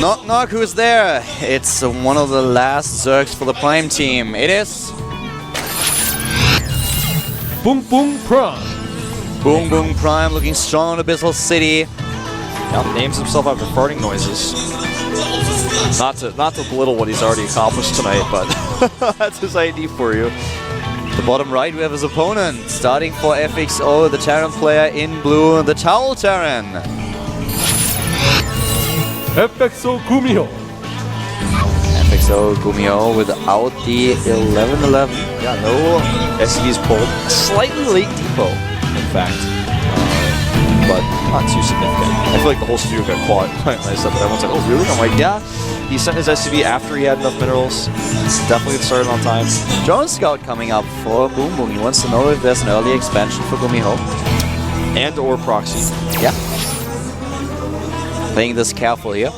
Knock knock, who's there? It's one of the last Zergs for the Prime team. It is... BBoongBBoong Prime. BBoongBBoong Prime looking strong on Abyssal City. Now names himself after farting noises. Not to belittle what he's already accomplished tonight, but that's his ID for you. The bottom right, we have his opponent. Starting for FXO, the Terran player in blue, the Towel Terran. FXO GuMiho. FXO GuMiho without the 11-11. Yeah, no SCVs pulled. Slightly late depot, in fact. But not too significant. I feel like the whole studio got quiet when I said that. Everyone's like, oh really? I'm like, yeah. He sent his SCV after he had enough minerals. Definitely started on time. Drone Scout coming up for BBoongBBoong. He wants to know if there's an early expansion for GuMiho. And or proxy. Yeah. Playing this careful here.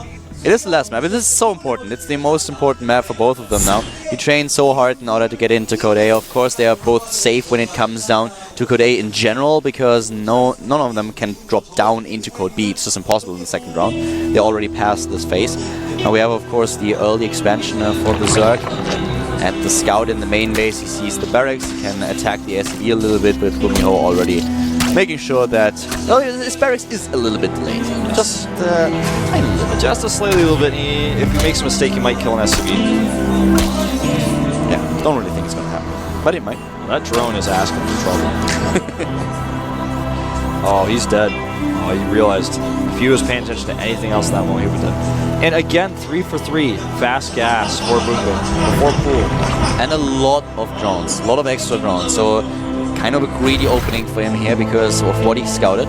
It is the last map. This is so important. It's the most important map for both of them now. You train so hard in order to get into Code A. Of course, they are both safe when it comes down to Code A in general, because none of them can drop down into Code B. It's just impossible in the second round. They already passed this phase. Now we have, of course, the early expansion for the Zerg. And the Scout in the main base, he sees the barracks, he can attack the SCV a little bit, with GuMiho already making sure that... Well, his barracks is a little bit delayed. Just a tiny little bit. Just a slightly little bit. If he makes a mistake, he might kill an SCV. Yeah, don't really think it's going to happen. But it might. That drone is asking for trouble. Oh, he's dead. Oh, he realized if he was paying attention to anything else in that moment, he would be dead. And again, 3 for 3. Fast gas for BBoongBBoong before pool. And a lot of drones. A lot of extra drones. So kind of a greedy opening for him here because of what he scouted.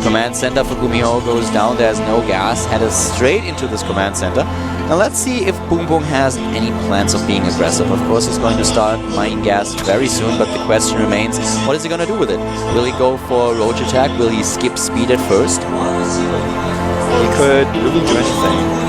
Command center for GuMiho goes down. There's no gas. Headed straight into this command center. Now let's see if BBoongBBoong has any plans of being aggressive. Of course, he's going to start mining gas very soon, but the question remains, what is he going to do with it? Will he go for a roach attack? Will he skip speed at first? He could really do anything.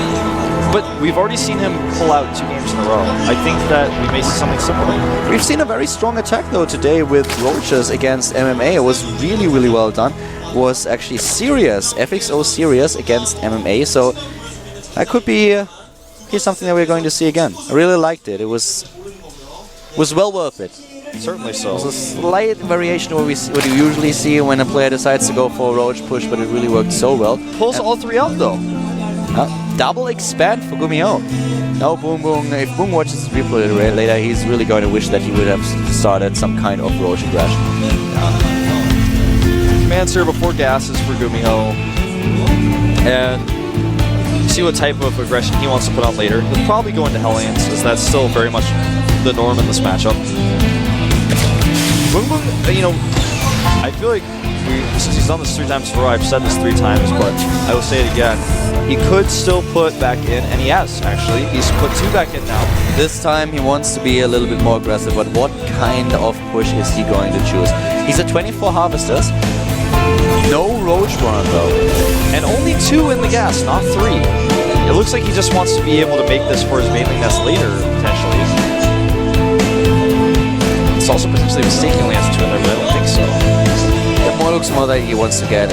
But we've already seen him pull out 2 games in a row. I think that we may see something similar. We've seen a very strong attack though today with roaches against MMA. It was really, really well done. It was actually serious, FXO serious against MMA. So that could be something that we're going to see again. I really liked it. It was well worth it. Certainly so. It was a slight variation of what you usually see when a player decides to go for a roach push, but it really worked so well. Pulls all 3 out though. Double expand for GuMiho. Now BBoongBBoong, if BBoongBBoong watches this replay later, he's really going to wish that he would have started some kind of roach aggression. Command serve before gases for GuMiho. And see what type of aggression he wants to put on later. He'll probably go into Hellions, as that's still very much the norm in this matchup. BBoongBBoong, you know, I feel like since he's done this 3 times in a row, I've said this 3 times, but I will say it again. He could still put back in, and he has, actually. He's put 2 back in now. This time he wants to be a little bit more aggressive, but what kind of push is he going to choose? He's at 24 harvesters. No roach run, though. And only 2 in the gas, not 3. It looks like he just wants to be able to make this for his mailing nest later, potentially. It's also potentially mistakenly has 2 in there, but I don't think so. It looks more like he wants to get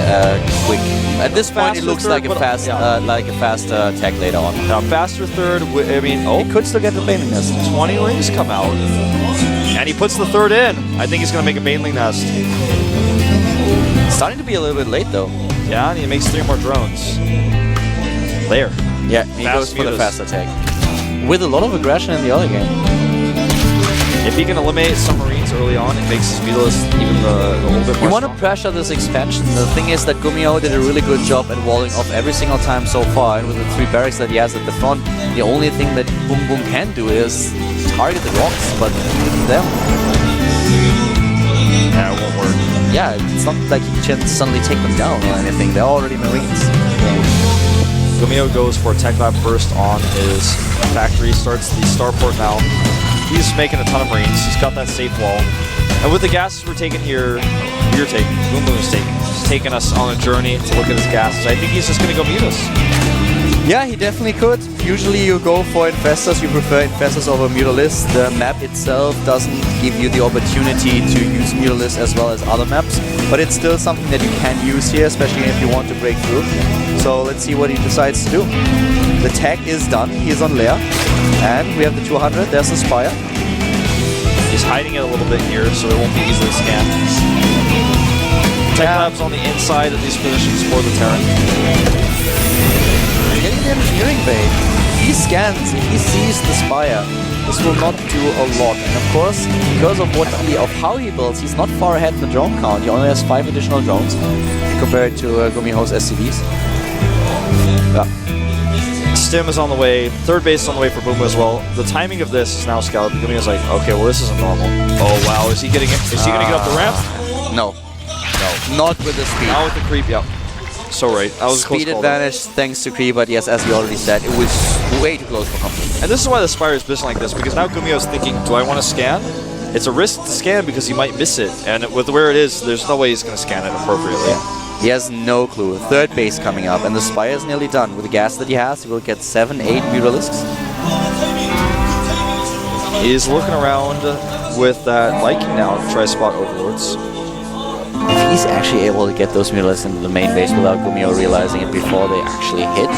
quick. At this point, it looks like a fast, attack later on. Now, faster third. I mean, he could still get the baneling nest. 20 rings come out, and he puts the 3rd in. I think he's going to make a baneling nest. Starting to be a little bit late, though. Yeah, and he makes 3 more drones. There. Yeah, he goes for the fast attack with a lot of aggression in the early game. If he can eliminate some Marines early on, it makes his Beetleist even a little bit more You want to pressure this expansion. The thing is that GuMiho did a really good job at walling off every single time so far, and with the 3 barracks that he has at the front, the only thing that BBoongBBoong can do is target the rocks, but even them. Yeah, it won't work. Yeah, it's not like he can suddenly take them down or anything. They're already Marines. GuMiho goes for Tech Lab first on his factory, starts the starport now. He's making a ton of Marines. He's got that safe wall. And with the gases we're taking here, BBoongBBoong is taking. He's taking us on a journey to look at his gases. I think he's just going to go mute us. Yeah, he definitely could. Usually you go for Infestors, you prefer Infestors over Mutalisks. The map itself doesn't give you the opportunity to use Mutalisks as well as other maps, but it's still something that you can use here, especially if you want to break through. So let's see what he decides to do. The tech is done. He's on lair. And we have the 200. There's the Spire. He's hiding it a little bit here, so it won't be easily scanned. Tech Lab's on the inside of these positions for the Terran. Getting the engineering bait. He scans. If he sees the Spire, this will not do a lot. And of course, because of how he builds, he's not far ahead in the drone count. He only has 5 additional drones compared to GuMiho's SCVs. Yeah. Stim is on the way. Third base is on the way for Boom as well. The timing of this is now scouted. GuMiho's like, okay, well this isn't normal. Oh wow, is he getting it? Is he gonna get up the ramp? No. No. Not with the speed. Not with the creep, yeah. So right. That was a close speed call advantage thanks to creep, but yes, as we already said, it was way too close for comfort. And this is why the Spire is built like this, because now GuMiho's thinking, do I want to scan? It's a risk to scan because he might miss it. And with where it is, there's no way he's gonna scan it appropriately. Yeah. He has no clue. Third base coming up, and the Spire is nearly done. With the gas that he has, he will get 7, 8 Mutalisks. He's looking around with that liking now to try to spot Overlords. If he's actually able to get those Mutalisks into the main base without GuMiho realizing it before they actually hit.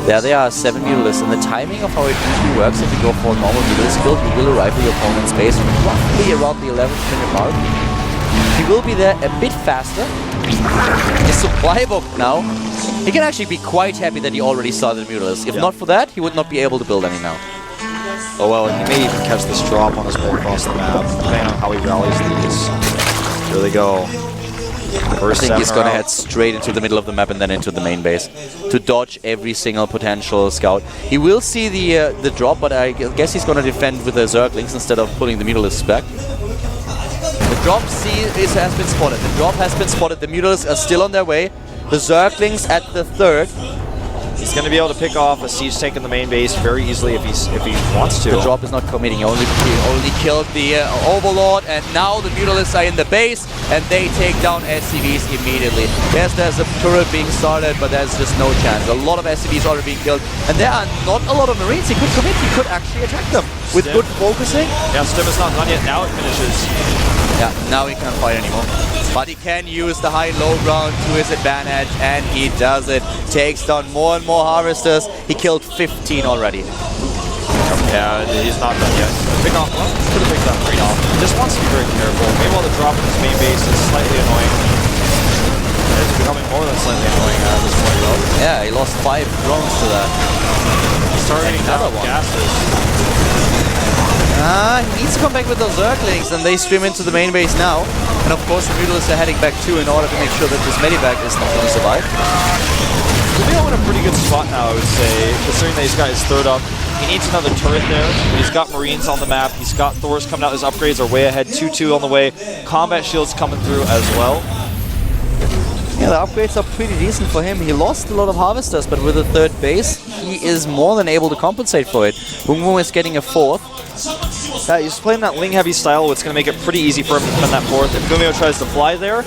There they are, 7 Mutalisks, and the timing of how it usually works if you go for a normal Mutalisk build, you will arrive at your opponent's base roughly around the 11th minute mark. He will be there a bit faster. His supply book now. He can actually be quite happy that he already started Mutalisk. If not for that, he would not be able to build any now. Oh well, he may even catch this drop on his way across the map, depending on how he rallies these. Here they go. First I think he's going to out. head straight into the middle of the map and then into the main base to dodge every single potential scout. He will see the drop, but I guess he's going to defend with the Zerglings instead of pulling the Mutalisks back. The drop has been spotted. The drop has been spotted. The Mutalisks are still on their way. The Zerglings at the third. He's going to be able to pick off a siege tank in the main base very easily if he wants to. The drop is not committing. He only killed the Overlord, and now the Mutalisks are in the base, and they take down SCVs immediately. Yes, there's a turret being started, but there's just no chance. A lot of SCVs already being killed, and there are not a lot of Marines. He could commit. He could actually attack them with good focusing. Yeah, Stim is not done yet. Now it finishes. Yeah, now he can't fight anymore. But he can use the high-low ground to his advantage, and he does it. Takes down more and more Harvesters. He killed 15 already. Yeah, he's not done yet. Pick off, well, could have picked that green off. He just wants to be very careful. Maybe while the drop in his main base is slightly annoying. It's becoming more than slightly annoying at this point, though. Yeah, he lost 5 drones to that. He's targeting another down one. gases. He needs to come back with those Zerglings, and they stream into the main base now. And of course, the Mutalisks are heading back too in order to make sure that this medivac is not going to survive. GuMiho in a pretty good spot now, I would say, considering that he's got his third up. He needs another turret there, but he's got Marines on the map. He's got Thors coming out. His upgrades are way ahead. 2-2 on the way. Combat shields coming through as well. Yeah, the upgrades are pretty decent for him. He lost a lot of Harvesters, but with the third base, he is more than able to compensate for it. BBoongBBoong is getting a 4th. He's playing that Ling-heavy style, which is going to make it pretty easy for him to defend that 4th. If GuMiho tries to fly there,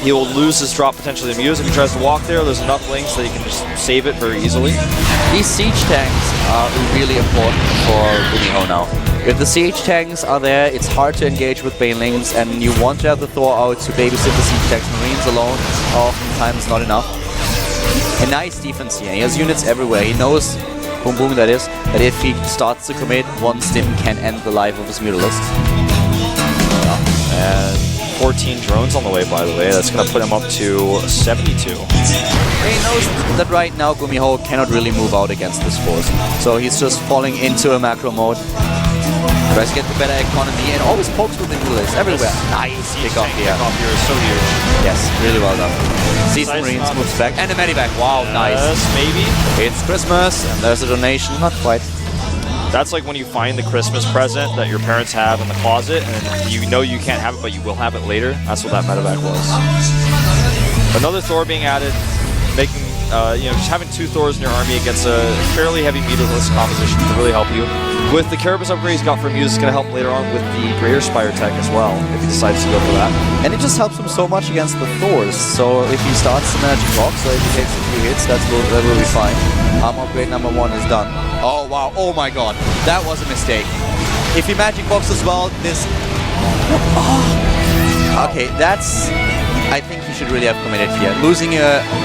he will lose his drop potentially to Muse. If he tries to walk there's enough links that he can just save it very easily. These siege tanks are really important for GuMiho now. If the siege tanks are there, it's hard to engage with banelings, and you want to have the Thor out to babysit the siege tanks. Marines alone are oftentimes not enough. A nice defense here. He has units everywhere. He knows, BBoongBBoong that is, that if he starts to commit, one stim can end the life of his Mutalisks. And 14 drones on the way, by the way. That's going to put him up to 72. He knows that right now GuMiho cannot really move out against this force. So he's just falling into a macro mode. Tries to get the better economy and always pokes with the Mutalisks everywhere. Nice pick off here. Pick off here is so huge. Yes, really well done. Sees Marines, moves back, and a medivac. Wow, nice. Yes, maybe. It's Christmas, and there's a donation. Not quite. That's like when you find the Christmas present that your parents have in the closet, and you know you can't have it, but you will have it later. That's what that medevac was. Another Thor being added, making just having 2 Thors in your army against a fairly heavy Mutalisk composition can really help you. With the Carapace upgrade he's got for Muse, it's going to help later on with the Greater Spire tech as well, if he decides to go for that. And it just helps him so much against the Thors. So if he starts to manage blocks, or if he takes a few hits, that will be fine. Armor upgrade number 1 is done. Oh wow, oh my god, that was a mistake. If he magic box as well, this... Okay, that's I think he should really have committed here. Losing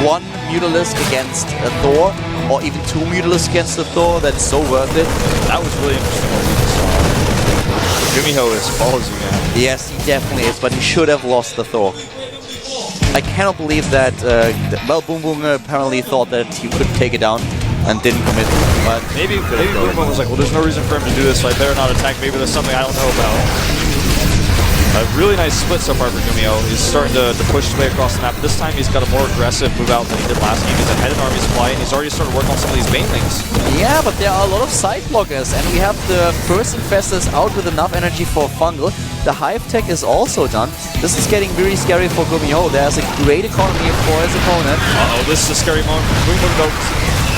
one Mutalisk against a Thor, or even two Mutalisks against a Thor, that's so worth it. That was really interesting what we just saw. GuMiho is ballsy, man. Yes, he definitely is, but he should have lost the Thor. I cannot believe that, well, BBoongBBoong apparently thought that he could take it down and didn't commit. But maybe BBoongBBoong was like, well, there's no reason for him to do this, so I better not attack. Maybe there's something I don't know about. A really nice split so far for GuMiho. He's starting to push his way across the map. This time he's got a more aggressive move out than he did last game. He's ahead in army supply, and he's already started working on some of these banelings. Yeah, but there are a lot of side blockers, and we have the first Infestors out with enough energy for Fungal. The Hive Tech is also done. This is getting very scary for GuMiho. There's a great economy for his opponent. Uh-oh, this is a scary moment for BBoongBBoong.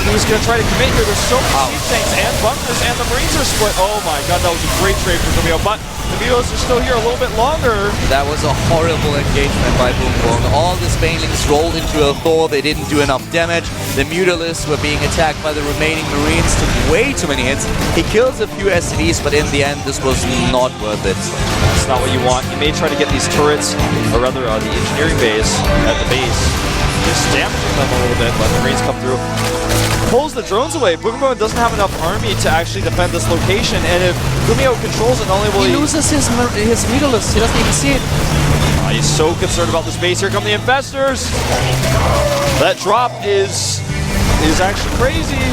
He was going to try to commit here. There's so many tanks and bunkers, and the Marines are split. Oh my god, that was a great trade for GuMiho, but the Vivos are still here a little bit longer. That was a horrible engagement by BBoongBBoong. All the Banelings rolled into a Thor. They didn't do enough damage. The Mutalisks were being attacked by the remaining Marines. Took way too many hits. He kills a few SCVs, but in the end, this was not worth it. That's not what you want. You may try to get these turrets, or rather the engineering base at the base, just damaging them a little bit, but the Marines come through. Pulls the drones away. BBoongBBoong doesn't have enough army to actually defend this location, and if GuMiho controls it, not only will he loses his Mutalisks. He doesn't even see it. He's so concerned about this base. Here come the Infestors. That drop is actually crazy.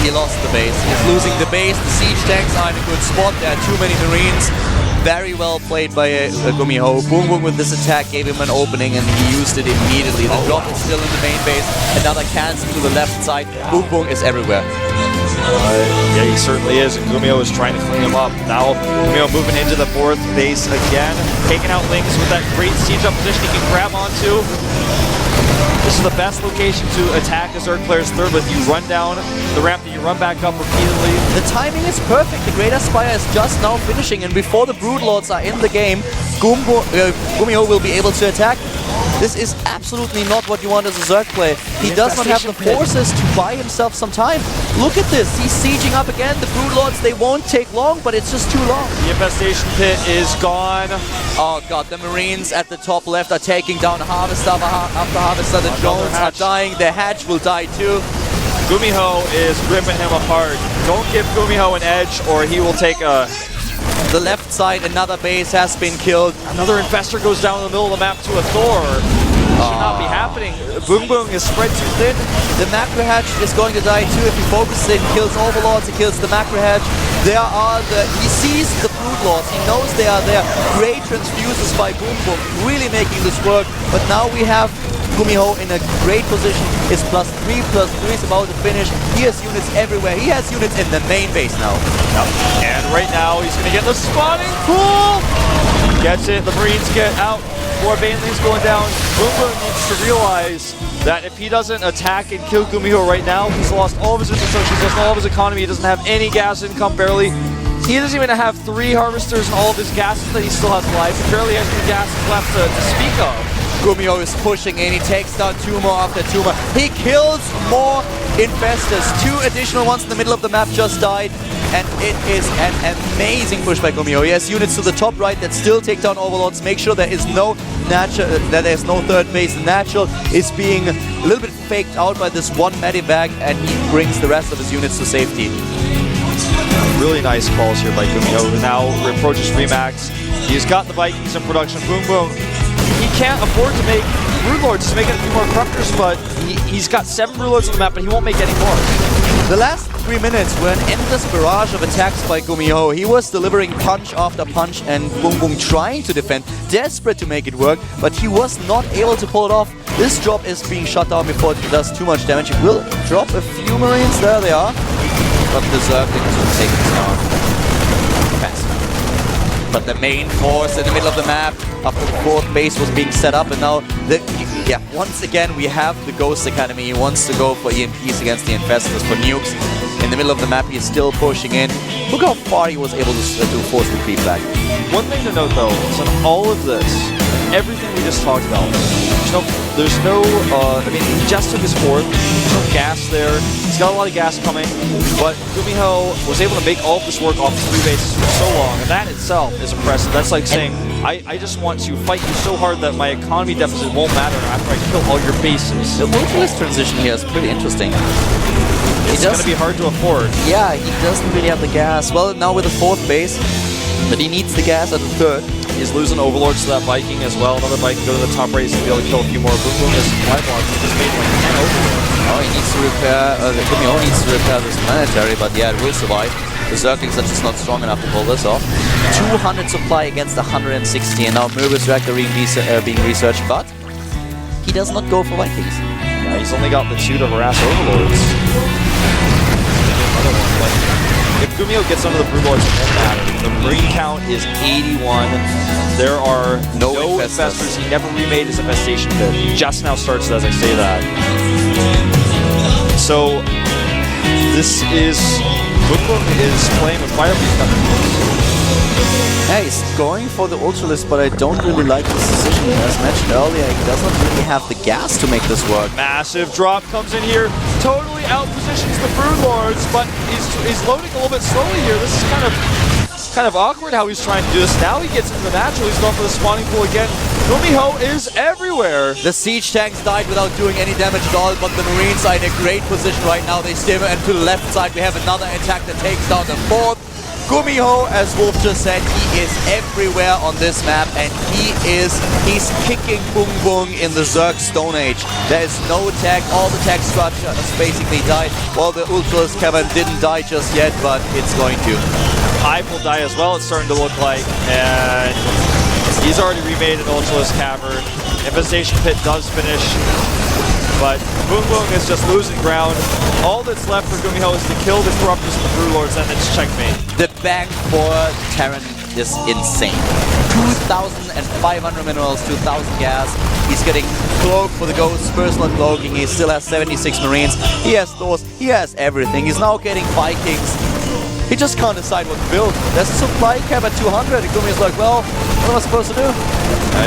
He lost the base. He's losing the base. The siege tanks are in a good spot. There are too many Marines. Very well played by GuMiho. BBoongBBoong with this attack gave him an opening and he used it immediately. The drop is still in the main base. Another cancel to the left side. BBoongBBoong is everywhere. Yeah, he certainly is, and GuMiho is trying to clean him up. Now, GuMiho moving into the fourth base again, taking out Lynx with that great siege up position he can grab onto. This is the best location to attack a Zerg player's third with. You run down the ramp, and you run back up repeatedly. The timing is perfect. The Greater Spire is just now finishing, and before the Broodlords are in the game, GuMiho will be able to attack. This is absolutely not what you want as a Zerg player. He does not have the forces to buy himself some time. Look at this. He's sieging up again. The Broodlords, they won't take long, but it's just too long. The Infestation Pit is gone. Oh god, the Marines at the top left are taking down Harvester after Harvester. The drones are dying. The Hatch will die too. GuMiho is ripping him apart. Don't give GuMiho an edge or he will take a... The left side, another base has been killed. Another Infestor goes down in the middle of the map to a Thor. Should not be happening. BBoongBBoong is spread too thin. The Macro Hatch is going to die too. If he focuses it, he kills Overlords, he kills the Macro Hatch. He sees the Broodlords, he knows they are there. Great transfuses by BBoongBBoong, really making this work. But now we have GuMiho in a great position. His +3/+3 is about to finish. He has units everywhere. He has units in the main base now. Yep. And right now he's going to get the spawning pool. Gets it. The Marines get out. More Banelings going down. BBoongBBoong needs to realize that if he doesn't attack and kill GuMiho right now, he's lost all of his infrastructure, he's lost all of his economy, he doesn't have any gas income barely. He doesn't even have 3 harvesters and all of his gases that he still has alive. He barely has any gases left to speak of. GuMiho is pushing in, he takes down tumor after tumor. He kills more Infestors. 2 additional ones in the middle of the map just died. And it is an amazing push by GuMiho. He has units to the top right that still take down Overlords. Make sure there is no third base. The natural is being a little bit faked out by this one medivac, and he brings the rest of his units to safety. Really nice calls here by GuMiho, who now approaches Remax. He's got the Vikings in production. BBoongBBoong, he can't afford to make Broodlords. He's making a few more Corruptors, but he's got 7 Broodlords on the map, but he won't make any more. The last 3 minutes were an endless barrage of attacks by GuMiho. He was delivering punch after punch, and BBoongBBoong trying to defend, desperate to make it work, but he was not able to pull it off. This drop is being shut down before it does too much damage. It will drop a few Marines, there they are, but the Zerglings will take it down fast. But the main force in the middle of the map, after the 4th base was being set up, and now once again we have the Ghost Academy. He wants to go for EMPs against the Infestors, for nukes. In the middle of the map, he is still pushing in. Look how far he was able to force the creep back. One thing to note though, is in all of this, everything we we just talked about. There's no I mean, he just took his fourth. There's no gas there. He's got a lot of gas coming, but GuMiho was able to make all of this work off 3 bases for so long, and that itself is impressive. That's like saying, I just want to fight you so hard that my economy deficit won't matter after I kill all your bases. The multi-list transition here is pretty interesting. It's going to be hard to afford. Yeah, he doesn't really have the gas. Well, now with the 4th base, but he needs the gas at the 3rd. He's losing overlords to that Viking as well. Another Viking go to the top right, he's going to be able to kill a few more. BBoongBBoong is supply blocks. He just made like 10 overlords. Oh, he needs to repair, GuMiho needs to repair this planetary, but yeah, it will survive. The Zerglings are just not strong enough to pull this off. 200 supply against 160, and now Murgus Reactor being researched, but he does not go for Vikings. Yeah, he's only got the 2 to harass overlords. If GuMiho gets under the Broodlords, it won't matter. The Marine count is 81. There are no infestors. He never remade his infestation pit. He just now starts it as I say that. So, this is... BBoongBBoong is playing with Fire Beast coming. Yeah, he's going for the Ultralist, but I don't really like this decision. As mentioned earlier, he does not really have the gas to make this work. Massive drop comes in here. Totally out-positions the Broodlords, but he's loading a little bit slowly here. This is kind of awkward how he's trying to do this. Now he gets into the natural. He's going for the spawning pool again. GuMiho is everywhere. The siege tanks died without doing any damage at all, but the Marines are in a great position right now. They stim, and to the left side we have another attack that takes down the 4th. GuMiho, as Wolf just said, he is everywhere on this map, and he's kicking BBoongBBoong in the Zerg Stone Age. There is no tech, all the tech structure has basically died. Well, the Ultralist Cavern didn't die just yet, but it's going to. Hive will die as well, it's starting to look like, and he's already remade an Ultralist Cavern. Infestation Pit does finish, but BBoongBBoong is just losing ground. All that's left for GuMiho is to kill the Corruptors and the Broodlords, and it's checkmate. The bank for Terran is insane. 2,500 minerals, 2,000 gas. He's getting cloak for the Ghosts, personal cloaking. He still has 76 Marines. He has Thors. He has everything. He's now getting Vikings. He just can't decide what to build. There's a supply cap at 200. And GuMiho's like, well, what am I supposed to do?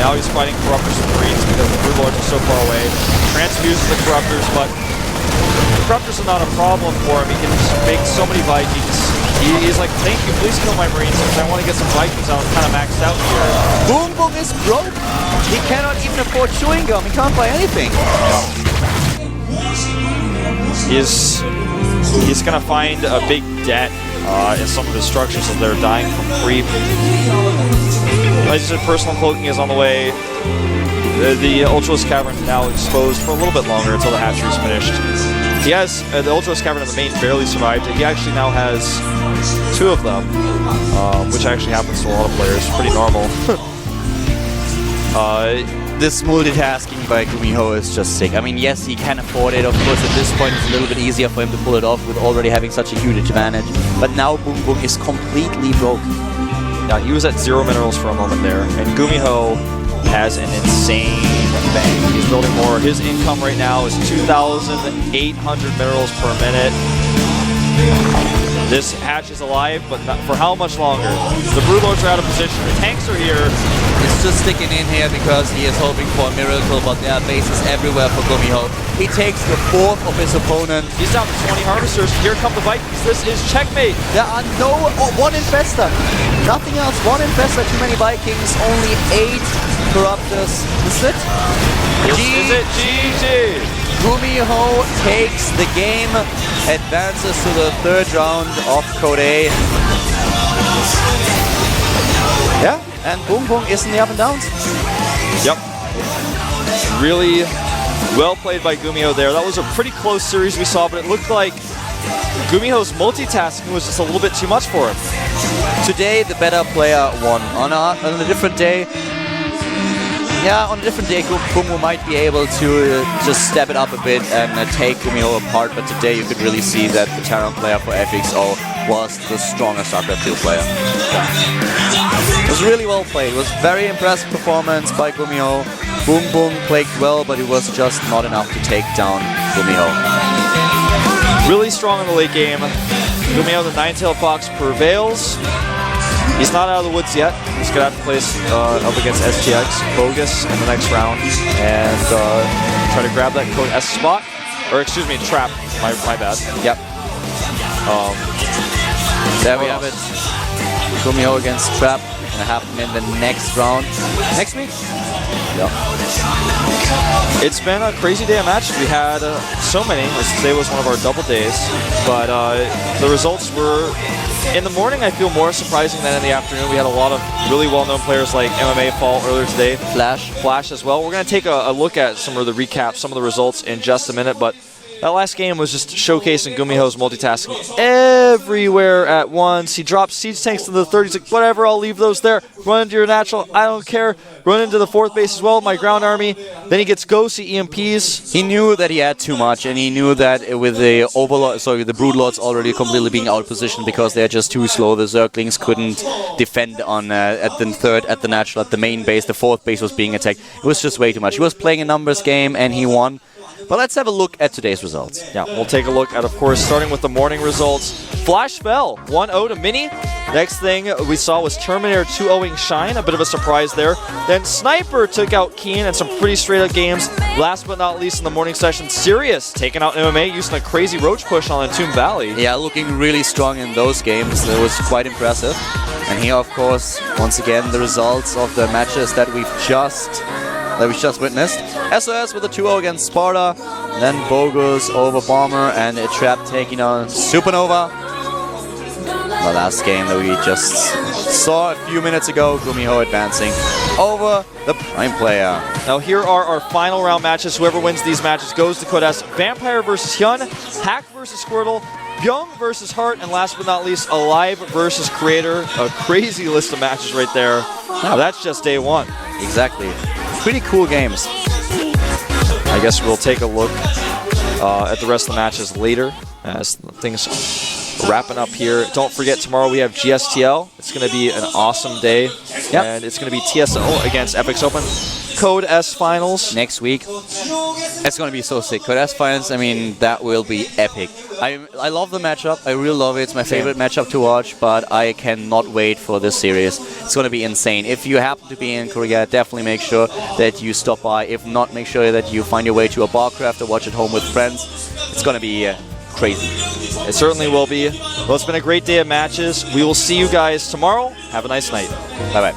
Now he's fighting Corruptors and Marines because the Broodlords are so far away. Transfuses the Corruptors, but the Corruptors are not a problem for him. He can just make so many Vikings. He's like, thank you, please kill my Marines because I want to get some Vikings out. I'm kind of maxed out here. BBoongBBoong is broke. He cannot even afford chewing gum. He can't buy anything. He's going to find a big debt in some of his structures as they're dying from creep. Like I said, personal cloaking is on the way. The Ultralist Cavern now exposed for a little bit longer until the hatchery is finished. He has the Ultralist Cavern in the main barely survived. He actually now has 2 of them, which actually happens to a lot of players. Pretty normal. This multitasking by GuMiho is just sick. I mean, yes, he can afford it. Of course, at this point, it's a little bit easier for him to pull it off with already having such a huge advantage. But now BBoongBBoong is completely broke. Yeah, he was at 0 minerals for a moment there, and GuMiho has an insane bank. He's building more. His income right now is 2,800 minerals per minute. This hatch is alive, but not for how much longer? The Broodlords are out of position. The tanks are here. He's just sticking in here because he is hoping for a miracle, but there are bases everywhere for GuMiho. He takes the 4th of his opponent. He's down to 20 Harvesters. Here come the Vikings. This is checkmate. There are one infestor. Nothing else. One infestor, too many Vikings. Only 8 Corruptors. Is it? Is it GG? GuMiho takes the game, advances to the 3rd round of Code A. Yeah, and BBoongBBoong is in the up and downs. Yep. Really well played by GuMiho there. That was a pretty close series we saw, but it looked like GuMiho's multitasking was just a little bit too much for him. Today, the better player won. On a different day, BBoongBBoong might be able to just step it up a bit and take GuMiho apart, but today you could really see that the Terran player for FXO was the strongest StarCraft 2 player. It was really well played. It was very impressive performance by GuMiho. BBoongBBoong played well, but it was just not enough to take down GuMiho. Really strong in the late game. GuMiho, the 9-tailed fox, prevails. He's not out of the woods yet. He's going to have to place up against STX, Bogus in the next round, and try to grab that code S spot. Or excuse me, trap. My bad. Yep. There we have it. GuMiho against Trap. Gonna happen in the next round. Next week? Yeah. It's been a crazy day of matches. We had so many. Today was one of our double days. But the results were, in the morning, I feel more surprising than in the afternoon. We had a lot of really well-known players like MMA fall earlier today. Flash as well. We're going to take a look at some of the recaps, some of the results in just a minute. But that last game was just showcasing GuMiho's multitasking everywhere at once. He drops siege tanks to the third. He's like, whatever, I'll leave those there. Run into your natural, I don't care. Run into the fourth base as well, my ground army. Then he gets ghosts, he EMPs. He knew that he had too much, and he knew that with the the Broodlords already completely being outpositioned because they're just too slow. The Zerglings couldn't defend on at the third, at the natural, at the main base. The fourth base was being attacked. It was just way too much. He was playing a numbers game, and he won. But let's have a look at today's results. Yeah, we'll take a look at, of course, starting with the morning results. Flash fell 1-0 to Mini. Next thing we saw was Terminator 2-0ing Shine, a bit of a surprise there. Then Sniper took out Keen and some pretty straight-up games. Last but not least in the morning session, Sirius taking out MMA using a crazy roach push on Entomb Valley. Yeah, looking really strong in those games. It was quite impressive. And here, of course, once again, the results of the matches that we've just witnessed. SOS with a 2-0 against Sparta, then Bogus over Bomber, and a Trap taking on Supernova. The last game that we just saw a few minutes ago, GuMiho advancing over the Prime player. Now here are our final round matches. Whoever wins these matches goes to Code S. Vampire versus Hyun, Hack versus Squirtle, Byung versus Heart, and last but not least, Alive versus Creator. A crazy list of matches right there. Now that's just day one. Exactly. Pretty cool games. I guess we'll take a look at the rest of the matches later as things wrapping up here. Don't forget, tomorrow we have GSTL. It's going to be an awesome day. Yep. And it's going to be TSO against Epic's Open. Code S Finals. Next week. It's going to be so sick. Code S Finals, I mean, that will be epic. I love the matchup. I really love it. It's my favorite matchup to watch, but I cannot wait for this series. It's going to be insane. If you happen to be in Korea, definitely make sure that you stop by. If not, make sure that you find your way to a BarCraft or watch at home with friends. It's going to be crazy. It certainly will be. Well, it's been a great day of matches. We will see you guys tomorrow. Have a nice night. Bye-bye.